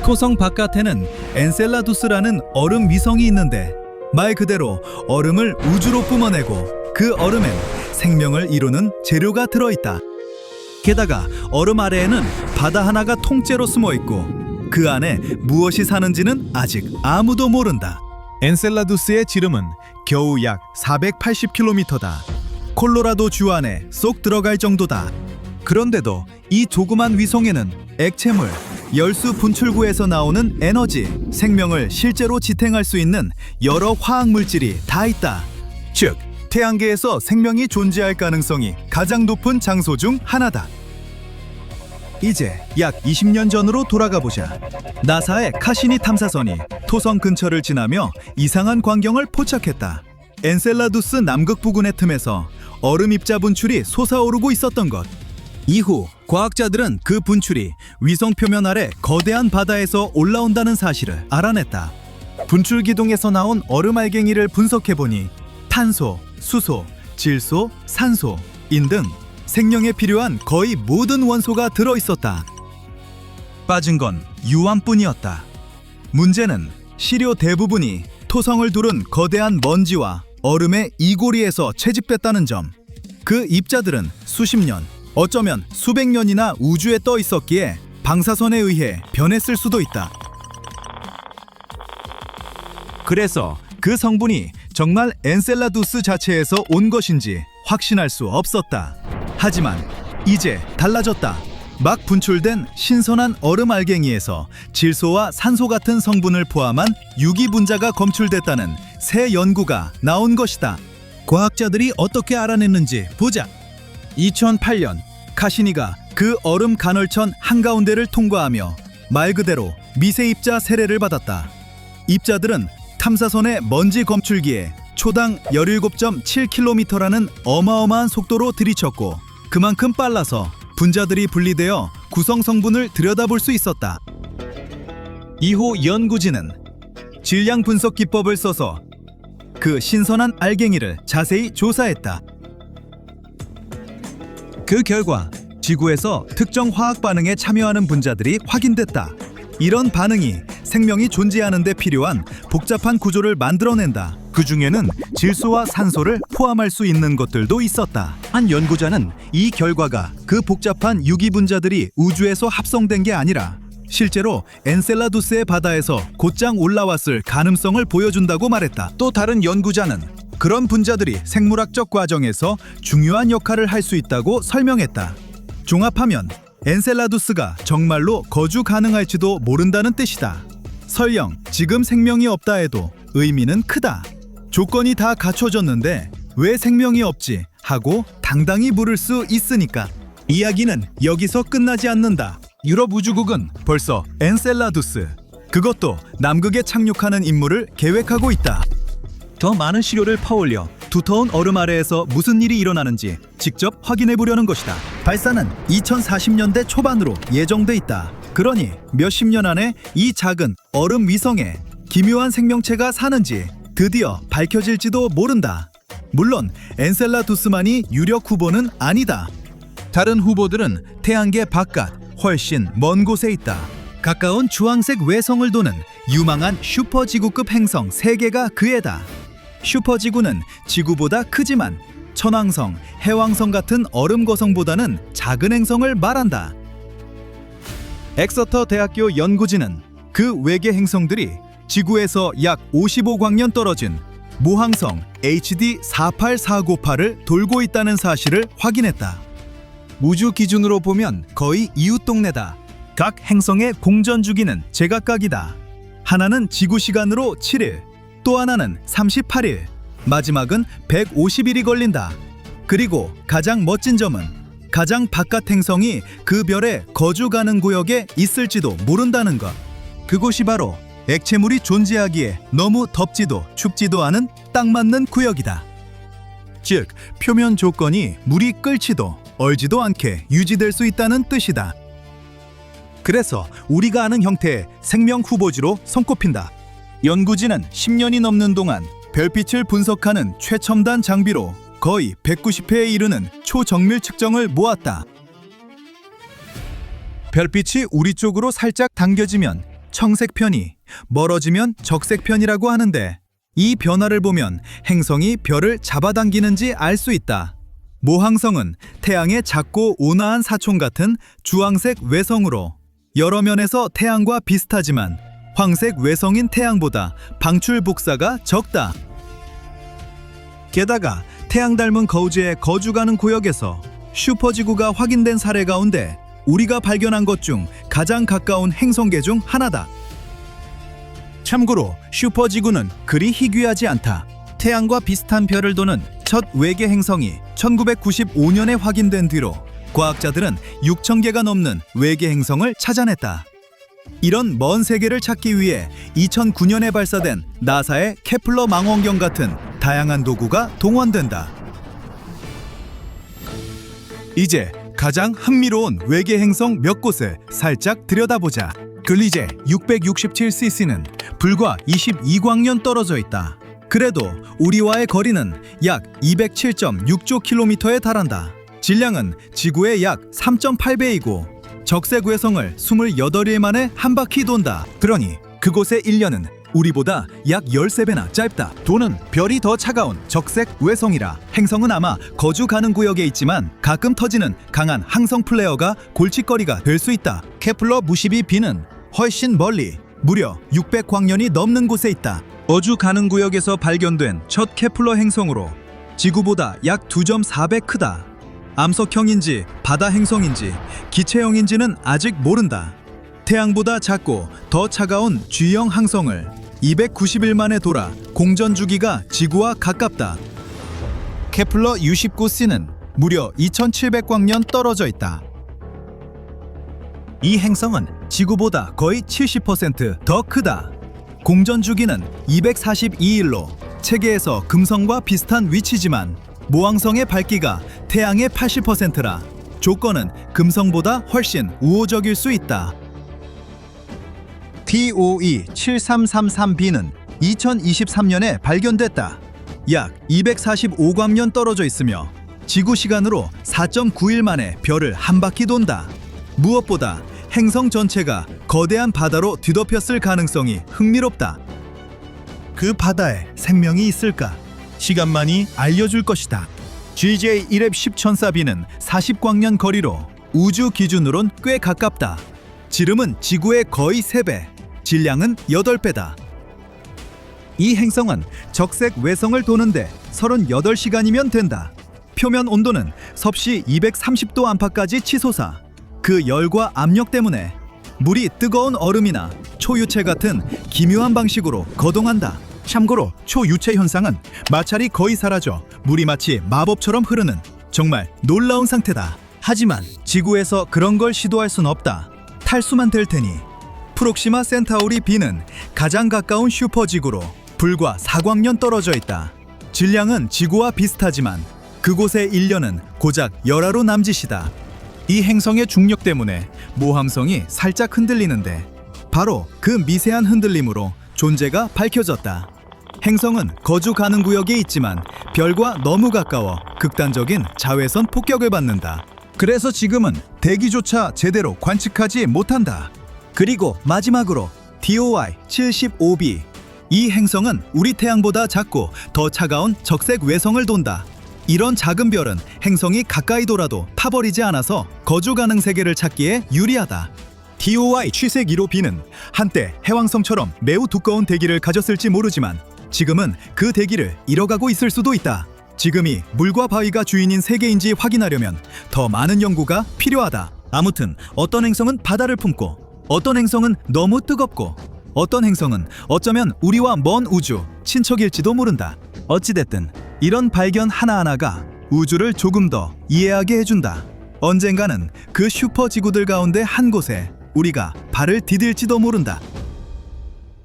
토성 바깥에는 엔셀라두스라는 얼음 위성이 있는데 말 그대로 얼음을 우주로 뿜어내고 그 얼음엔 생명을 이루는 재료가 들어있다. 게다가 얼음 아래에는 바다 하나가 통째로 숨어 있고 그 안에 무엇이 사는지는 아직 아무도 모른다. 엔셀라두스의 지름은 겨우 약 480km다. 콜로라도 주 안에 쏙 들어갈 정도다. 그런데도 이 조그만 위성에는 액체물, 열수 분출구에서 나오는 에너지, 생명을 실제로 지탱할 수 있는 여러 화학 물질이 다 있다. 즉, 태양계에서 생명이 존재할 가능성이 가장 높은 장소 중 하나다. 이제 약 20년 전으로 돌아가 보자. 나사의 카시니 탐사선이 토성 근처를 지나며 이상한 광경을 포착했다. 엔셀라두스 남극 부근의 틈에서 얼음 입자 분출이 솟아오르고 있었던 것. 이후 과학자들은 그 분출이 위성 표면 아래 거대한 바다에서 올라온다는 사실을 알아냈다. 분출 기둥에서 나온 얼음 알갱이를 분석해보니 탄소, 수소, 질소, 산소인 등 생명에 필요한 거의 모든 원소가 들어있었다. 빠진 건 유암뿐이었다. 문제는 시료 대부분이 토성을 두른 거대한 먼지와 얼음의 이고리에서 채집됐다는 점. 그 입자들은 수십 년, 어쩌면 수백 년이나 우주에 떠 있었기에 방사선에 의해 변했을 수도 있다. 그래서 그 성분이 정말 엔셀라두스 자체에서 온 것인지 확신할 수 없었다. 하지만 이제 달라졌다. 막 분출된 신선한 얼음 알갱이에서 질소와 산소 같은 성분을 포함한 유기분자가 검출됐다는 새 연구가 나온 것이다. 과학자들이 어떻게 알아냈는지 보자. 2008년 카시니가 그 얼음 간헐천 한가운데를 통과하며 말 그대로 미세 입자 세례를 받았다. 입자들은 탐사선의 먼지 검출기에 초당 17.7km라는 어마어마한 속도로 들이쳤고 그만큼 빨라서 분자들이 분리되어 구성 성분을 들여다볼 수 있었다. 이후 연구진은 질량 분석 기법을 써서 그 신선한 알갱이를 자세히 조사했다. 그 결과 지구에서 특정 화학 반응에 참여하는 분자들이 확인됐다. 이런 반응이 생명이 존재하는 데 필요한 복잡한 구조를 만들어낸다. 그 중에는 질소와 산소를 포함할 수 있는 것들도 있었다. 한 연구자는 이 결과가 그 복잡한 유기 분자들이 우주에서 합성된 게 아니라 실제로 엔셀라두스의 바다에서 곧장 올라왔을 가능성을 보여준다고 말했다. 또 다른 연구자는 그런 분자들이 생물학적 과정에서 중요한 역할을 할 수 있다고 설명했다. 종합하면 엔셀라두스가 정말로 거주 가능할지도 모른다는 뜻이다. 설령 지금 생명이 없다 해도 의미는 크다. 조건이 다 갖춰졌는데 왜 생명이 없지 하고 당당히 물을 수 있으니까. 이야기는 여기서 끝나지 않는다. 유럽 우주국은 벌써 엔셀라두스, 그것도 남극에 착륙하는 임무를 계획하고 있다. 더 많은 시료를 퍼올려 두터운 얼음 아래에서 무슨 일이 일어나는지 직접 확인해 보려는 것이다. 발사는 2040년대 초반으로 예정돼 있다. 그러니 몇십 년 안에 이 작은 얼음 위성에 기묘한 생명체가 사는지 드디어 밝혀질지도 모른다. 물론 엔셀라두스만이 유력 후보는 아니다. 다른 후보들은 태양계 바깥 훨씬 먼 곳에 있다. 가까운 주황색 외성을 도는 유망한 슈퍼지구급 행성 3개가 그에다. 슈퍼지구는 지구보다 크지만 천왕성, 해왕성 같은 얼음 거성보다는 작은 행성을 말한다. 엑서터 대학교 연구진은 그 외계 행성들이 지구에서 약 55광년 떨어진 모항성 HD 48498을 돌고 있다는 사실을 확인했다. 우주 기준으로 보면 거의 이웃 동네다. 각 행성의 공전 주기는 제각각이다. 하나는 지구 시간으로 7일, 또 하나는 38일, 마지막은 150일이 걸린다. 그리고 가장 멋진 점은 가장 바깥 행성이 그 별의 거주 가능 구역에 있을지도 모른다는 것. 그곳이 바로 액체물이 존재하기에 너무 덥지도 춥지도 않은 딱 맞는 구역이다. 즉, 표면 조건이 물이 끓지도 얼지도 않게 유지될 수 있다는 뜻이다. 그래서 우리가 아는 형태의 생명 후보지로 손꼽힌다. 연구진은 10년이 넘는 동안 별빛을 분석하는 최첨단 장비로 거의 190회에 이르는 초정밀 측정을 모았다. 별빛이 우리 쪽으로 살짝 당겨지면 청색 편이, 멀어지면 적색 편이라고 하는데 이 변화를 보면 행성이 별을 잡아당기는지 알 수 있다. 모항성은 태양의 작고 온화한 사촌 같은 주황색 외성으로 여러 면에서 태양과 비슷하지만 황색 외성인 태양보다 방출 복사가 적다. 게다가 태양 닮은 거우지에 거주가는 구역에서 슈퍼지구가 확인된 사례 가운데 우리가 발견한 것 중 가장 가까운 행성계 중 하나다. 참고로 슈퍼지구는 그리 희귀하지 않다. 태양과 비슷한 별을 도는 첫 외계 행성이 1995년에 확인된 뒤로 과학자들은 6,000개가 넘는 외계 행성을 찾아냈다. 이런 먼 세계를 찾기 위해 2009년에 발사된 나사의 케플러 망원경 같은 다양한 도구가 동원된다. 이제 가장 흥미로운 외계 행성 몇 곳을 살짝 들여다보자. 글리제 667cc는 불과 22광년 떨어져 있다. 그래도 우리와의 거리는 약 207.6조 킬로미터에 달한다. 질량은 지구의 약 3.8배이고 적색 외성을 28일 만에 한 바퀴 돈다. 그러니 그곳의 1년은 우리보다 약 13배나 짧다. 도는 별이 더 차가운 적색 외성이라 행성은 아마 거주 가능 구역에 있지만 가끔 터지는 강한 항성 플레어가 골칫거리가 될 수 있다. 케플러 무십이 b는 훨씬 멀리 무려 600광년이 넘는 곳에 있다. 거주 가능 구역에서 발견된 첫 케플러 행성으로 지구보다 약 2.4배 크다. 암석형인지 바다 행성인지 기체형인지는 아직 모른다. 태양보다 작고 더 차가운 G형 항성을 290일 만에 돌아 공전 주기가 지구와 가깝다. 케플러 U19c는 무려 2700광년 떨어져 있다. 이 행성은 지구보다 거의 70% 더 크다. 공전 주기는 242일로 체계에서 금성과 비슷한 위치지만 모항성의 밝기가 태양의 80%라 조건은 금성보다 훨씬 우호적일 수 있다. TOE 7333b는 2023년에 발견됐다. 약 245광년 떨어져 있으며 지구 시간으로 4.9일 만에 별을 한 바퀴 돈다. 무엇보다 행성 전체가 거대한 바다로 뒤덮였을 가능성이 흥미롭다. 그 바다에 생명이 있을까? 시간만이 알려줄 것이다. GJ 1랩 10천사b는 40광년 거리로 우주 기준으론 꽤 가깝다. 지름은 지구의 거의 3배, 질량은 8배다. 이 행성은 적색 외성을 도는데 38시간이면 된다. 표면 온도는 섭씨 230도 안팎까지 치솟아 그 열과 압력 때문에 물이 뜨거운 얼음이나 초유체 같은 기묘한 방식으로 거동한다. 참고로 초유체 현상은 마찰이 거의 사라져 물이 마치 마법처럼 흐르는 정말 놀라운 상태다. 하지만 지구에서 그런 걸 시도할 순 없다. 탈수만 될 테니. 프록시마 센타우리 b는 가장 가까운 슈퍼지구로 불과 4광년 떨어져 있다. 질량은 지구와 비슷하지만 그곳의 1년은 고작 열화로 남짓이다. 이 행성의 중력 때문에 모함성이 살짝 흔들리는데 바로 그 미세한 흔들림으로 존재가 밝혀졌다. 행성은 거주 가능 구역에 있지만 별과 너무 가까워 극단적인 자외선 폭격을 받는다. 그래서 지금은 대기조차 제대로 관측하지 못한다. 그리고 마지막으로 TOI 75b. 이 행성은 우리 태양보다 작고 더 차가운 적색 외성을 돈다. 이런 작은 별은 행성이 가까이 돌아도 타버리지 않아서 거주 가능 세계를 찾기에 유리하다. TOI 취색 1호b는 한때 해왕성처럼 매우 두꺼운 대기를 가졌을지 모르지만 지금은 그 대기를 잃어가고 있을 수도 있다. 지금이 물과 바위가 주인인 세계인지 확인하려면 더 많은 연구가 필요하다. 아무튼 어떤 행성은 바다를 품고 어떤 행성은 너무 뜨겁고 어떤 행성은 어쩌면 우리와 먼 우주 친척일지도 모른다. 어찌됐든 이런 발견 하나하나가 우주를 조금 더 이해하게 해준다. 언젠가는 그 슈퍼지구들 가운데 한 곳에 우리가 발을 디딜지도 모른다.